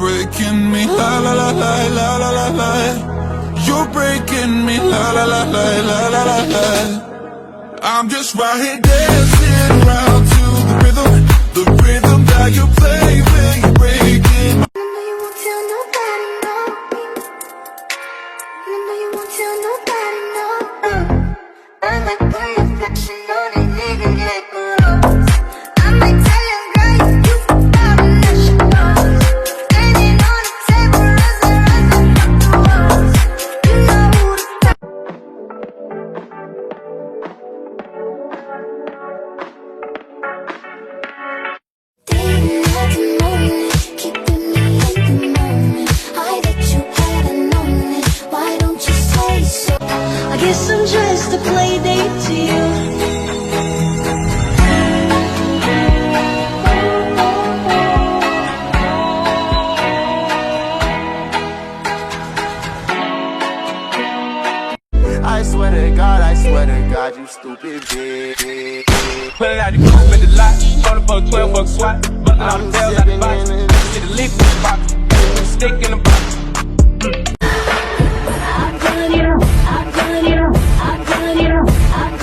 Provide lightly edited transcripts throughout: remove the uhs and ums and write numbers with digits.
breaking me, la la la la la la la la. You're breaking me, la la la la la la la la. I'm just right here dancing around to the rhythm that you play when you're breaking my. I know you won't tell nobody, no. I know you won't tell nobody, no. I might put your reflection on a nigga like a rose. I might tell your girl you forgot and that she knows. Standing on the table as I rise up the walls. You know who to call. Dating at the moment, keeping me in the moment. I bet you hadn't known it. Why don't you say so? I guess I'm just a play date to you. I swear to God, you stupid bitch. Put it out the coupe at the lot, phone for a 12 buck swat. Bustin' all the tails out the box. Get a lick in the box, put a stick in the box. I've done it all, I've done it all, I've done it all, I've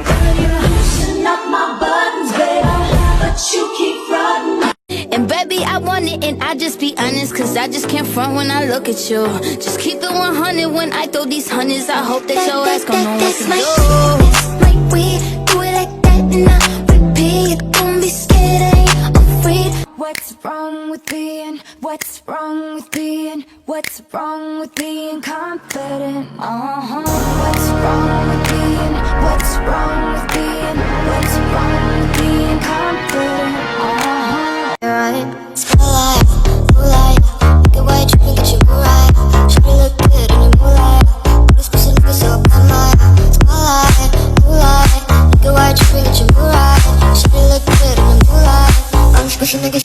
done it all. Loosen up my buttons, baby, but you keep frontin'. And baby, I want it, and I just be honest, cause I just can't front when I look at you. Just keep it 100 when I throw these hundreds. I hope that your ass gon' know what to do. That's my way, do it like that and I repeat. Don't be scared, I ain't afraid. What's wrong with being confident? What's wrong with being confident? Right. Spotlight, moonlight, make it white, tripping, get you right. Should look good in the moonlight. This pussy nigga so bad, my spotlight, moonlight, make it white, tripping, get you right. Should look good in the moonlight. I'm just pushing niggas.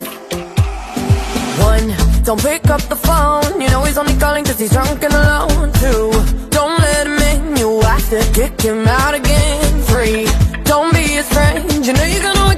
One, don't pick up the phone. You know he's only calling cause he's drunk and alone. Two, don't let him in. You have to kick him out again. Three, don't be his friend. You know you're gonna